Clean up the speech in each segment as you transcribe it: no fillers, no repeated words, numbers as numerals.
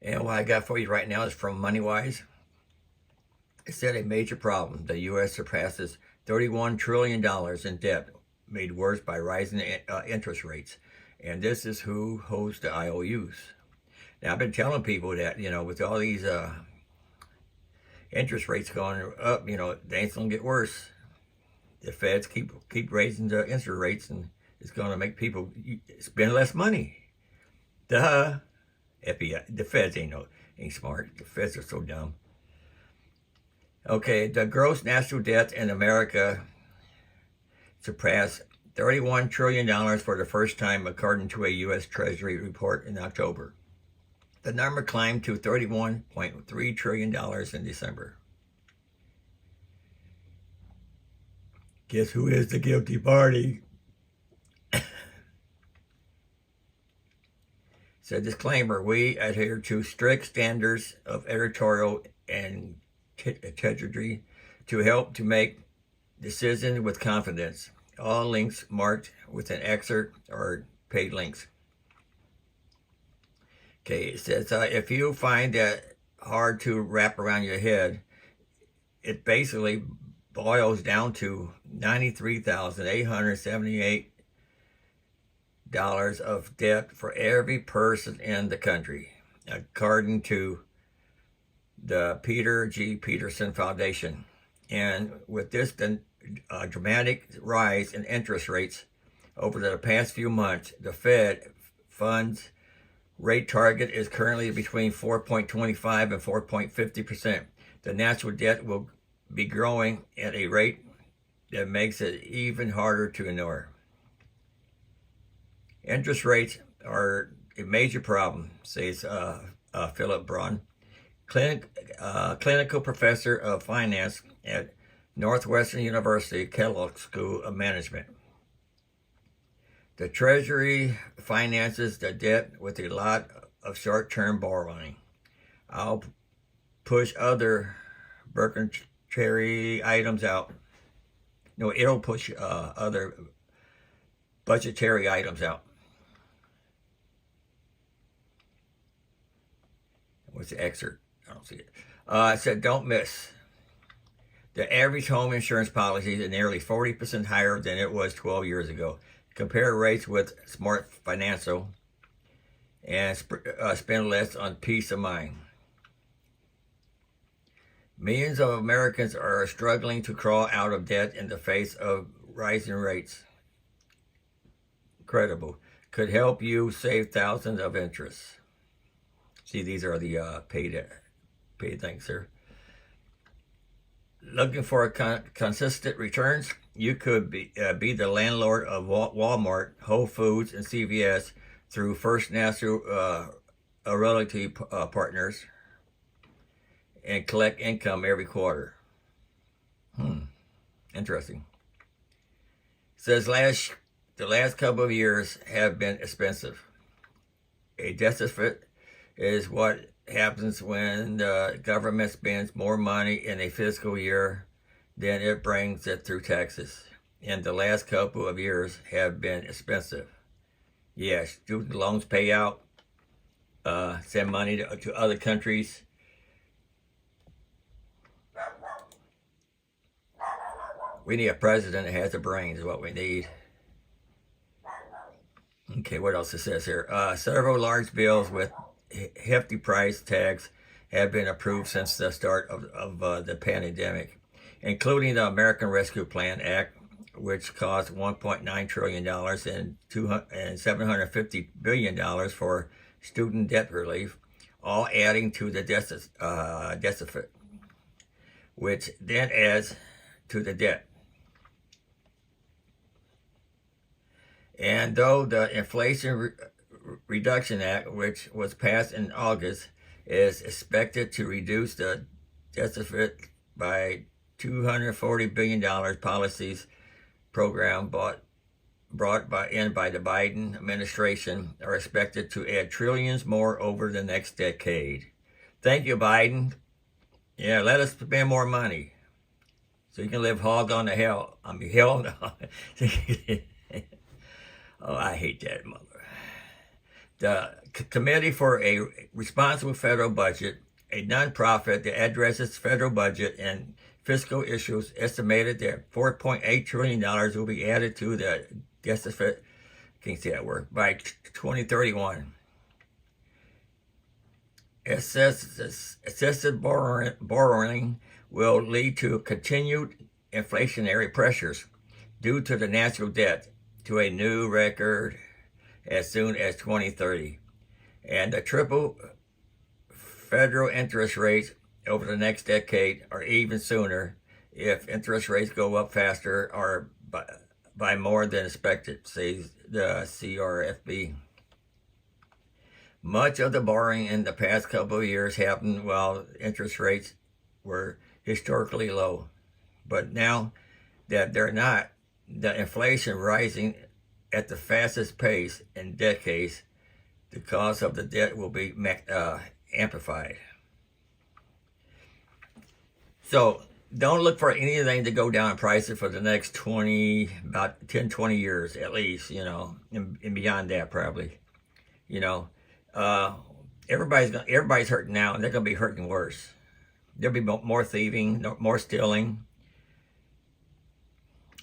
And what I got for you right now is from MoneyWise. It said a major problem. The U.S. surpasses $31 trillion in debt, made worse by rising interest rates. And this is who holds the IOUs. Now, I've been telling people that, with all these interest rates going up, things going to get worse. The feds keep raising the interest rates, and it's going to make people spend less money. Duh. FBI, the feds ain't smart. The feds are so dumb. Okay, the gross national debt in America surpassed $31 trillion for the first time, according to a U.S. Treasury report in October. The number climbed to $31.3 trillion in December. Guess who is the guilty party? So, disclaimer, we adhere to strict standards of editorial and integrity to help to make decisions with confidence. All links marked with an excerpt or paid links. Okay, it says, if you find that hard to wrap around your head, it basically boils down to $93,878 of debt for every person in the country, according to the Peter G. Peterson Foundation. And with this dramatic rise in interest rates over the past few months, the Fed funds rate target is currently between 4.25 and 4.50%. The national debt will be growing at a rate that makes it even harder to ignore. Interest rates are a major problem, says Philip Braun, clinical professor of finance at Northwestern University Kellogg School of Management. The Treasury finances the debt with a lot of short-term borrowing. I'll push other budgetary items out. No, it'll push other budgetary items out. What's the excerpt? I don't see it. It said, don't miss. The average home insurance policy is nearly 40% higher than it was 12 years ago. Compare rates with Smart Financial and spend less on peace of mind. Millions of Americans are struggling to crawl out of debt in the face of rising rates. Incredible. Could help you save thousands of interest. See, these are the paid things here. Looking for consistent returns? You could be the landlord of Walmart, Whole Foods, and CVS through First National Realty Partners and collect income every quarter. Interesting. It says the last couple of years have been expensive. A deficit is what happens when the government spends more money in a fiscal year than it brings it through taxes. And the last couple of years have been expensive. Yeah, student loans pay out, send money to other countries. We need a president that has the brains, is what we need. Okay, what else it says here? Several large bills with hefty price tags have been approved since the start of the pandemic, including the American Rescue Plan Act, which cost $1.9 trillion and $750 billion for student debt relief, all adding to the deficit, which then adds to the debt. And though the Inflation Reduction Act, which was passed in August, is expected to reduce the deficit by $240 billion, policies program brought in by the Biden administration are expected to add trillions more over the next decade. Thank you, Biden. Yeah, let us spend more money so you can live hog on the hell. I mean, hell no. Oh, I hate that mother. The Committee for a Responsible Federal Budget, a nonprofit that addresses federal budget and fiscal issues, estimated that $4.8 trillion will be added to the deficit, can't say that word, by 2031. Excessive borrowing will lead to continued inflationary pressures due to the national debt to a new record as soon as 2030. And the triple federal interest rates over the next decade or even sooner if interest rates go up faster or by more than expected, says the CRFB. Much of the borrowing in the past couple of years happened while interest rates were historically low. But now that they're not, the inflation rising at the fastest pace in decades, the cost of the debt will be amplified. So don't look for anything to go down in prices for the next about 10, 20 years at least, and beyond that probably. Everybody's hurting now, and they're going to be hurting worse. There'll be more thieving, more stealing.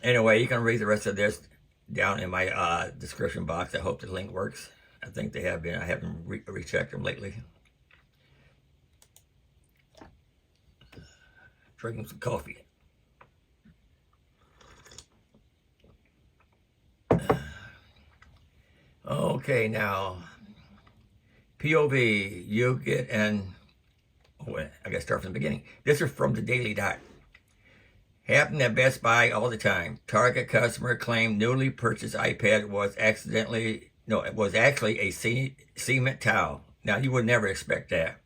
Anyway, you can read the rest of this down in my description box. I hope the link works. I think they have been. I haven't rechecked them lately. Drinking some coffee. Okay, now POV, you get an. Oh, I got to start from the beginning. This is from the Daily Dot. Happened at Best Buy all the time. Target customer claimed newly purchased iPad was it was actually a cement towel. Now, you would never expect that.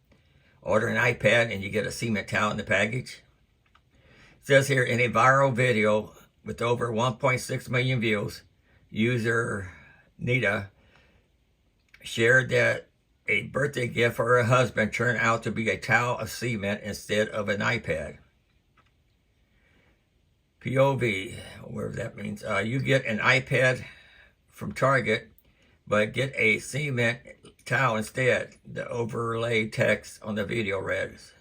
Order an iPad and you get a cement towel in the package. It says here, in a viral video with over 1.6 million views, user Nita shared that a birthday gift for her husband turned out to be a towel of cement instead of an iPad. POV, whatever that means. You get an iPad from Target, but get a cement towel instead. The overlay text on the video reads.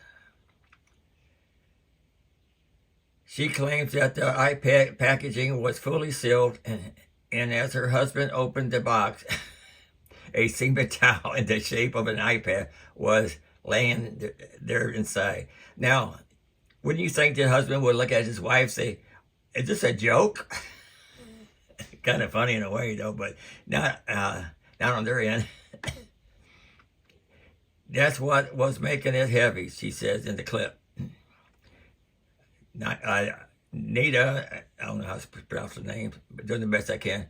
She claims that the iPad packaging was fully sealed, and as her husband opened the box, a cement towel in the shape of an iPad was laying there inside. Now, wouldn't you think the husband would look at his wife and say, "Is this a joke?" Kind of funny in a way, though, but not on their end. That's what was making it heavy, she says in the clip. Nita, I don't know how to pronounce the name, but doing the best I can.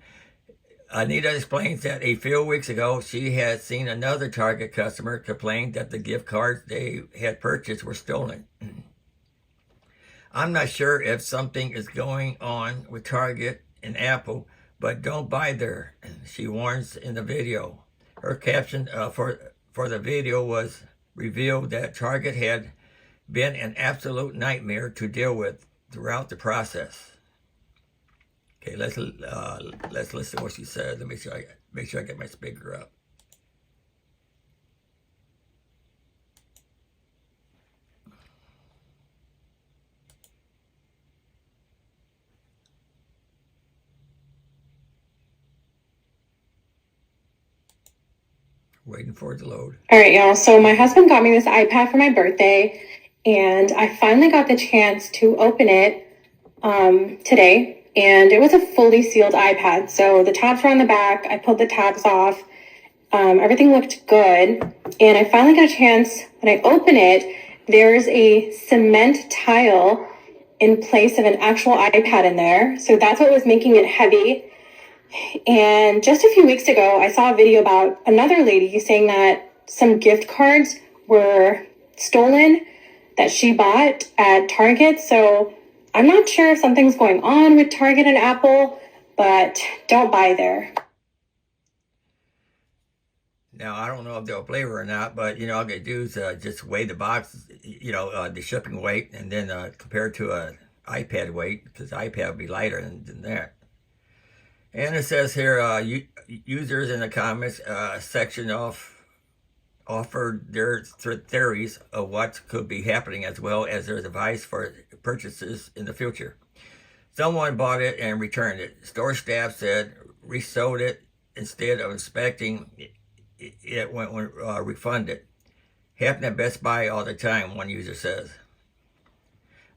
Anita explains that a few weeks ago, she had seen another Target customer complain that the gift cards they had purchased were stolen. I'm not sure if something is going on with Target and Apple, but don't buy there, she warns in the video. Her caption for the video was revealed that Target had been an absolute nightmare to deal with throughout the process. Okay, let's listen to what she said. Let me make sure I get my speaker up. Waiting for it to load. All right, y'all. So my husband got me this iPad for my birthday, and I finally got the chance to open it today. And it was a fully sealed iPad. So the tabs were on the back. I pulled the tabs off. Everything looked good. And I finally got a chance, when I open it, there's a cement tile in place of an actual iPad in there. So that's what was making it heavy. And just a few weeks ago, I saw a video about another lady saying that some gift cards were stolen that she bought at Target. So I'm not sure if something's going on with Target and Apple, but don't buy there. Now, I don't know if they'll play or not, but, all they do is just weigh the box, the shipping weight, and then compare it to an iPad weight, because the iPad would be lighter than that. And it says here, users in the comments section of offered their theories of what could be happening as well as their advice for purchases in the future. Someone bought it and returned it. Store staff said resold it instead of inspecting it when refunded. Happened at Best Buy all the time, one user says.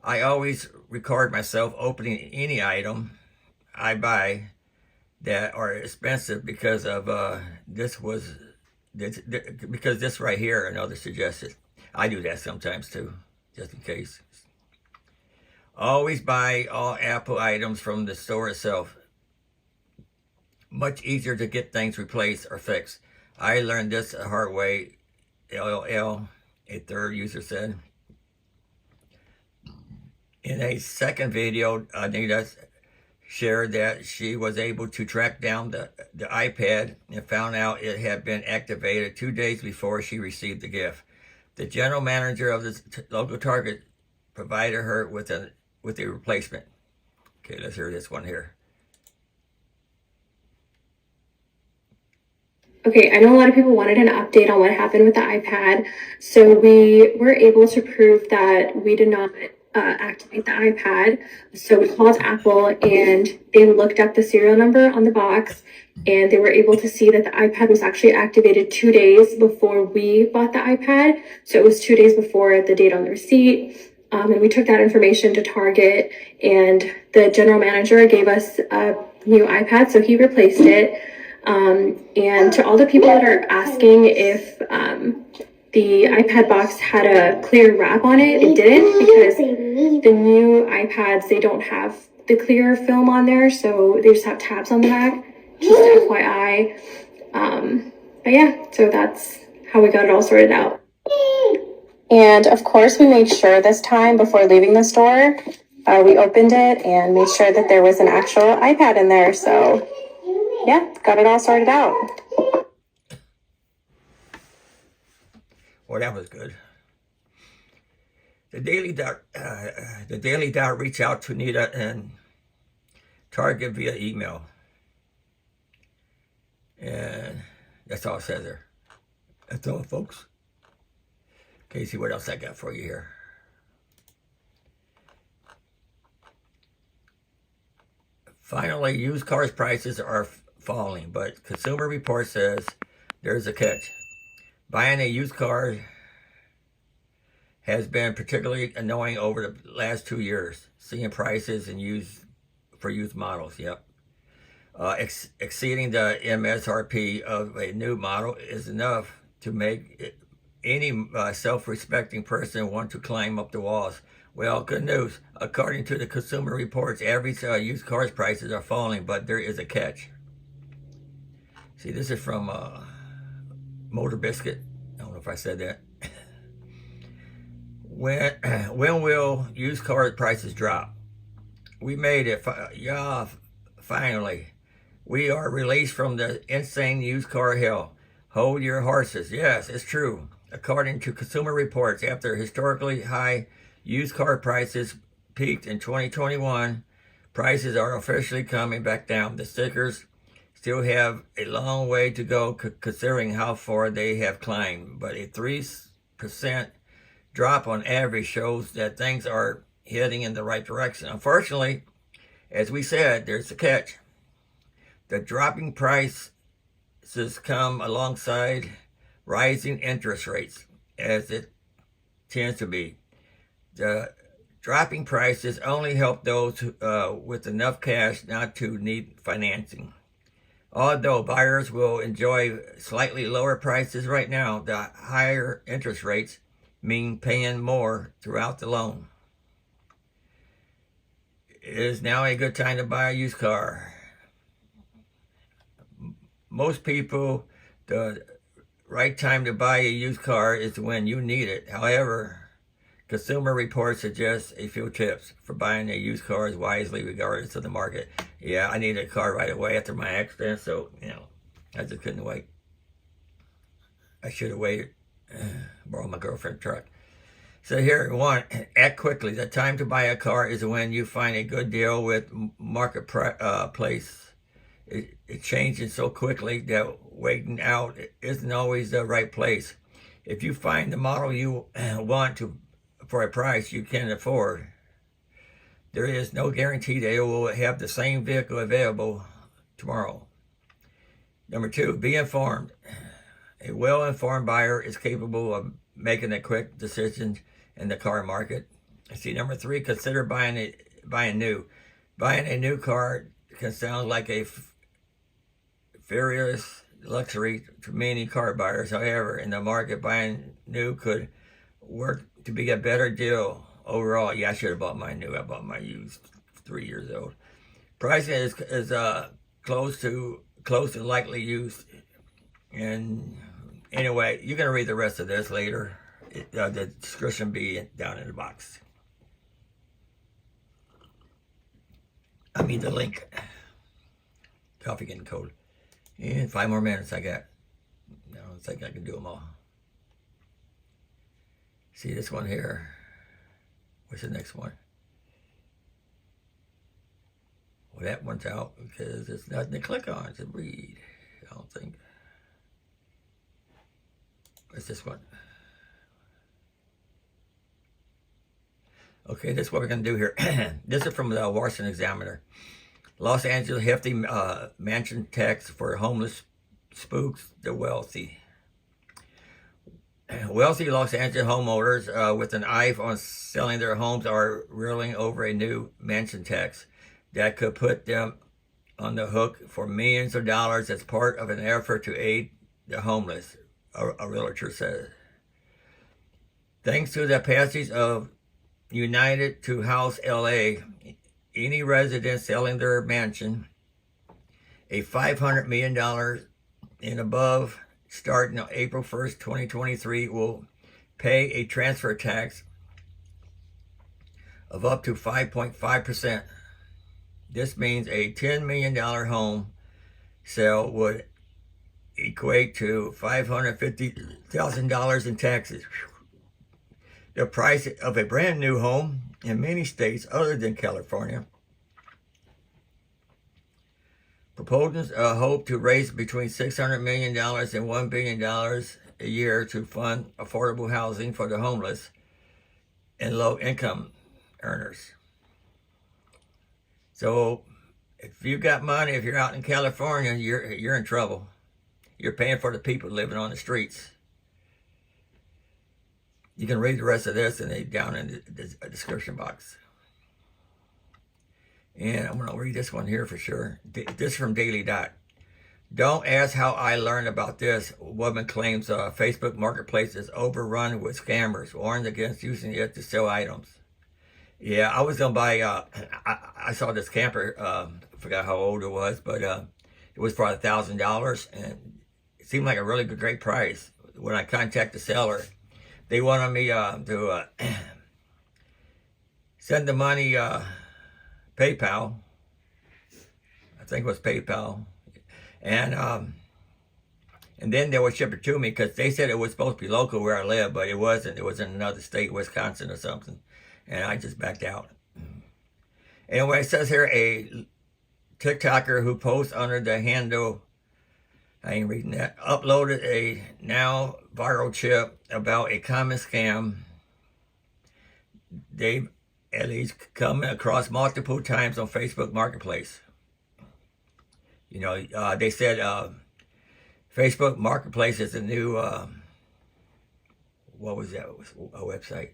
I always record myself opening any item I buy that are expensive because of because this right here, another suggested. I do that sometimes too, just in case. Always buy all Apple items from the store itself. Much easier to get things replaced or fixed. I learned this the hard way, LLL, a third user said. In a second video, Anita shared that she was able to track down the iPad and found out it had been activated 2 days before she received the gift. The general manager of the local Target provided her with a replacement. Okay, let's hear this one here. Okay, I know a lot of people wanted an update on what happened with the iPad. So we were able to prove that we did not activate the iPad. So we called Apple and they looked up the serial number on the box and they were able to see that the iPad was actually activated 2 days before we bought the iPad. So it was 2 days before the date on the receipt. And we took that information to Target and the general manager gave us a new iPad. So he replaced it. And to all the people that are asking if the iPad box had a clear wrap on it, it didn't, because the new iPads, they don't have the clear film on there, so they just have tabs on the back, just FYI. But yeah, so that's how we got it all sorted out. And of course, we made sure this time before leaving the store, we opened it and made sure that there was an actual iPad in there, so yeah, got it all sorted out. Well, that was good. The Daily Dot reached out to Nita and Target via email. And that's all it says there. That's all, folks. Okay, see what else I got for you here. Finally, used cars prices are falling, but Consumer Report says there's a catch. Buying a used car has been particularly annoying over the last 2 years. Seeing prices and used models, yep. Exceeding the MSRP of a new model is enough to make any self-respecting person want to climb up the walls. Well, good news. According to the Consumer Reports, average used cars prices are falling, but there is a catch. See, this is from Motor Biscuit. I don't know if I said that. When will used car prices drop? We made it. Yeah, finally. We are released from the insane used car hell. Hold your horses. Yes, it's true. According to Consumer Reports, after historically high used car prices peaked in 2021, prices are officially coming back down. The stickers still have a long way to go considering how far they have climbed, but a 3% drop on average shows that things are heading in the right direction. Unfortunately, as we said, there's a catch. The dropping prices come alongside rising interest rates, as it tends to be. The dropping prices only help those with enough cash not to need financing. Although buyers will enjoy slightly lower prices right now, the higher interest rates mean paying more throughout the loan. It is now a good time to buy a used car. Most people, the right time to buy a used car is when you need it. However, Consumer Reports suggests a few tips for buying a used car wisely regardless of the market. Yeah, I needed a car right away after my accident, so, I just couldn't wait. I should have waited. Borrow my girlfriend's truck. So here, 1, act quickly. The time to buy a car is when you find a good deal with marketplace. It changes so quickly that waiting out isn't always the right place. If you find the model you want to for a price you can afford, there is no guarantee they will have the same vehicle available tomorrow. Number 2, be informed. A well-informed buyer is capable of making a quick decision in the car market. See, number 3, consider buying new. Buying a new car can sound like a furious luxury to many car buyers. However, in the market, buying new could work to be a better deal overall. Yeah, I should have bought mine new. I bought my used 3 years old. Pricing is close to likely used. And anyway, you're going to read the rest of this later. The description will be down in the box. I mean the link. Coffee getting cold. And 5 more minutes I got. No, I don't think I can do them all. See this one here. What's the next one? Well, that one's out because there's nothing to click on to read. I don't think. What's this one? Okay, this is what we're going to do here. This is from the Washington Examiner. Los Angeles hefty mansion tax for homeless spooks the wealthy. Wealthy Los Angeles homeowners with an eye on selling their homes are reeling over a new mansion tax that could put them on the hook for millions of dollars as part of an effort to aid the homeless, a realtor says. Thanks to the passage of United to House LA, any resident selling their mansion, a $500 million and above, starting on April 1st, 2023, will pay a transfer tax of up to 5.5%. This means a $10 million home sale would equate to $550,000 in taxes. The price of a brand new home in many states other than California. Proponents hope to raise between $600 million and $1 billion a year to fund affordable housing for the homeless and low-income earners. So if you got money, if you're out in California, you're in trouble. You're paying for the people living on the streets. You can read the rest of this down in the description box. And I'm going to read this one here for sure. This is from Daily Dot. Don't ask how I learned about this. Woman claims Facebook Marketplace is overrun with scammers, warns against using it to sell items. Yeah, I was going to buy, I saw this camper, I forgot how old it was, but it was for $1,000, and it seemed like a really great price. When I contacted the seller, they wanted me to send the money PayPal. I think it was PayPal. And then they would ship it to me because they said it was supposed to be local where I live, but it wasn't. It was in another state, Wisconsin or something. And I just backed out. Anyway, it says here a TikToker who posts under the handle, I ain't reading that, uploaded a now viral chip about a common scam they've at least come across multiple times on Facebook Marketplace. You know, they said Facebook Marketplace is a new, what was that, a website?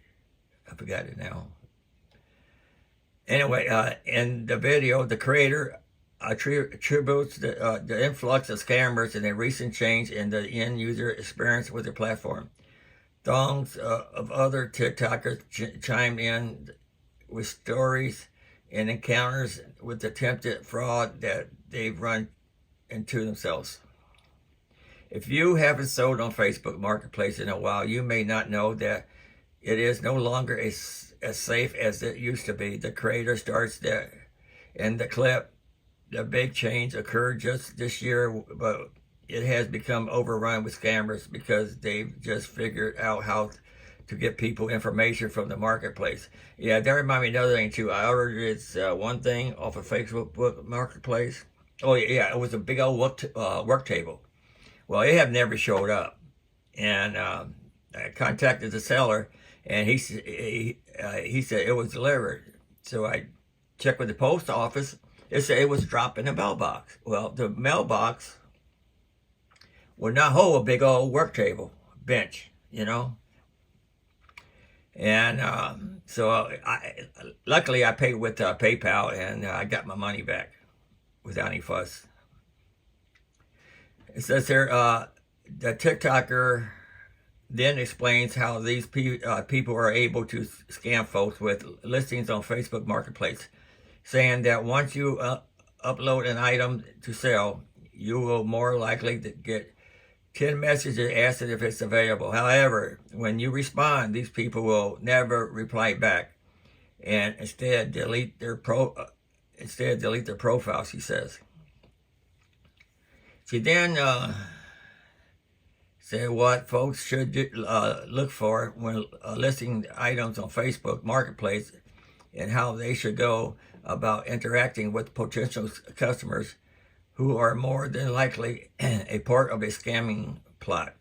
I forgot it now. Anyway, in the video, the creator attributes the influx of scammers and a recent change in the end user experience with the platform. Throngs of other TikTokers chimed in with stories and encounters with attempted fraud that they've run into themselves. If you haven't sold on Facebook Marketplace in a while, you may not know that it is no longer as safe as it used to be. The creator starts there in the clip. The big change occurred just this year, but it has become overrun with scammers because they've just figured out how to get people information from the marketplace. Yeah, that reminded me of another thing too. I ordered this one thing off of Facebook Marketplace. Oh yeah, it was a big old work table. Well, it had never showed up, and I contacted the seller, and he said it was delivered. So I checked with the post office. It said it was dropped in the mailbox. Well, the mailbox would not hold a big old work table bench, you know. And so luckily I paid with PayPal, and I got my money back without any fuss. It says here, the TikToker then explains how these people are able to scam folks with listings on Facebook Marketplace, saying that once you upload an item to sell, you will more likely to get 10 messages asking if it's available. However, when you respond, these people will never reply back, and instead delete their profile, she says. She then said what folks should look for when listing items on Facebook Marketplace, and how they should go about interacting with potential customers who are more than likely a part of a scamming plot.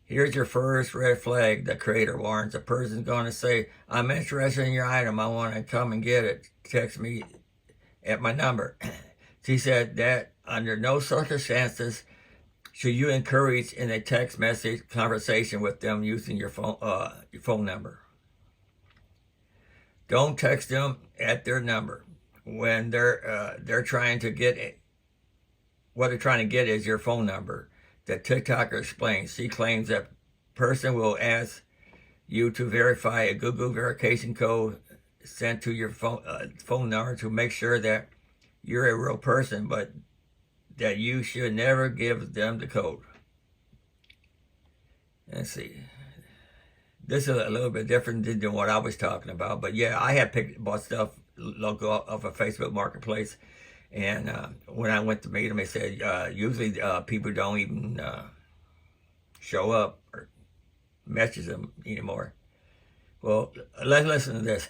Here's your first red flag, the creator warns. A person's going to say, I'm interested in your item. I want to come and get it. Text me at my number. She said that under no circumstances should you encourage in a text message conversation with them using your phone number. Don't text them at their number when they're trying to get it. What they're trying to get is your phone number. The TikToker explains. She claims that person will ask you to verify a Google verification code sent to your phone number to make sure that you're a real person, but that you should never give them the code. Let's see. This is a little bit different than what I was talking about, but yeah, I had bought stuff local off of Facebook Marketplace, and when I went to meet them, they said usually people don't even show up or message them anymore. Well, let's listen to this.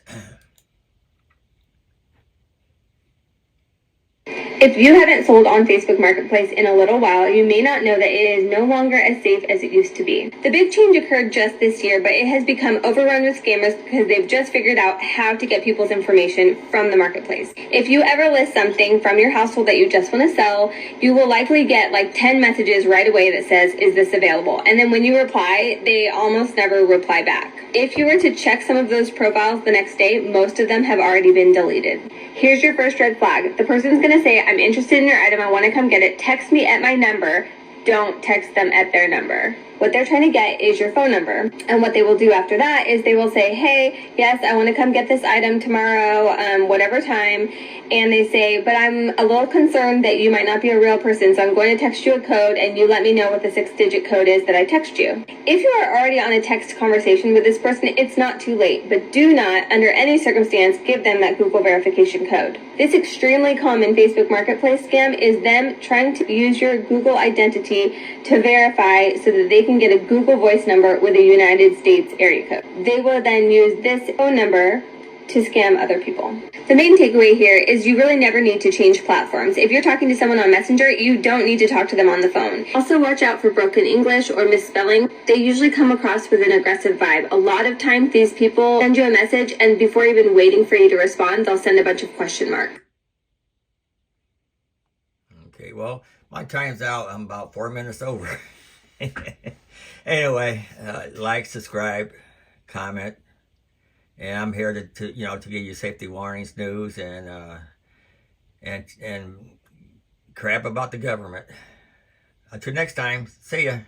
If you haven't sold on Facebook Marketplace in a little while, you may not know that it is no longer as safe as it used to be. The big change occurred just this year, but it has become overrun with scammers because they've just figured out how to get people's information from the marketplace. If you ever list something from your household that you just want to sell, you will likely get like 10 messages right away that says, is this available? And then when you reply, they almost never reply back. If you were to check some of those profiles the next day, most of them have already been deleted. Here's your first red flag. The person's going to say, I'm interested in your item. I want to come get it. Text me at my number. Don't text them at their number. What they're trying to get is your phone number. And what they will do after that is they will say, hey, yes, I want to come get this item tomorrow, whatever time. And they say, but I'm a little concerned that you might not be a real person, so I'm going to text you a code and you let me know what the 6-digit code is that I text you. If you are already on a text conversation with this person, it's not too late, but do not, under any circumstance, give them that Google verification code. This extremely common Facebook Marketplace scam is them trying to use your Google identity to verify so that they can get a Google voice number with a United States area code. They will then use this phone number to scam other people. The main takeaway here is you really never need to change platforms. If you're talking to someone on Messenger, you don't need to talk to them on the phone. Also watch out for broken English or misspelling. They usually come across with an aggressive vibe. A lot of times these people send you a message and before even waiting for you to respond, they'll send a bunch of question marks. Okay, well, my time's out. I'm about 4 minutes over. Anyway, like, subscribe, comment, and I'm here to give you safety warnings, news, and crap about the government. Until next time, see ya.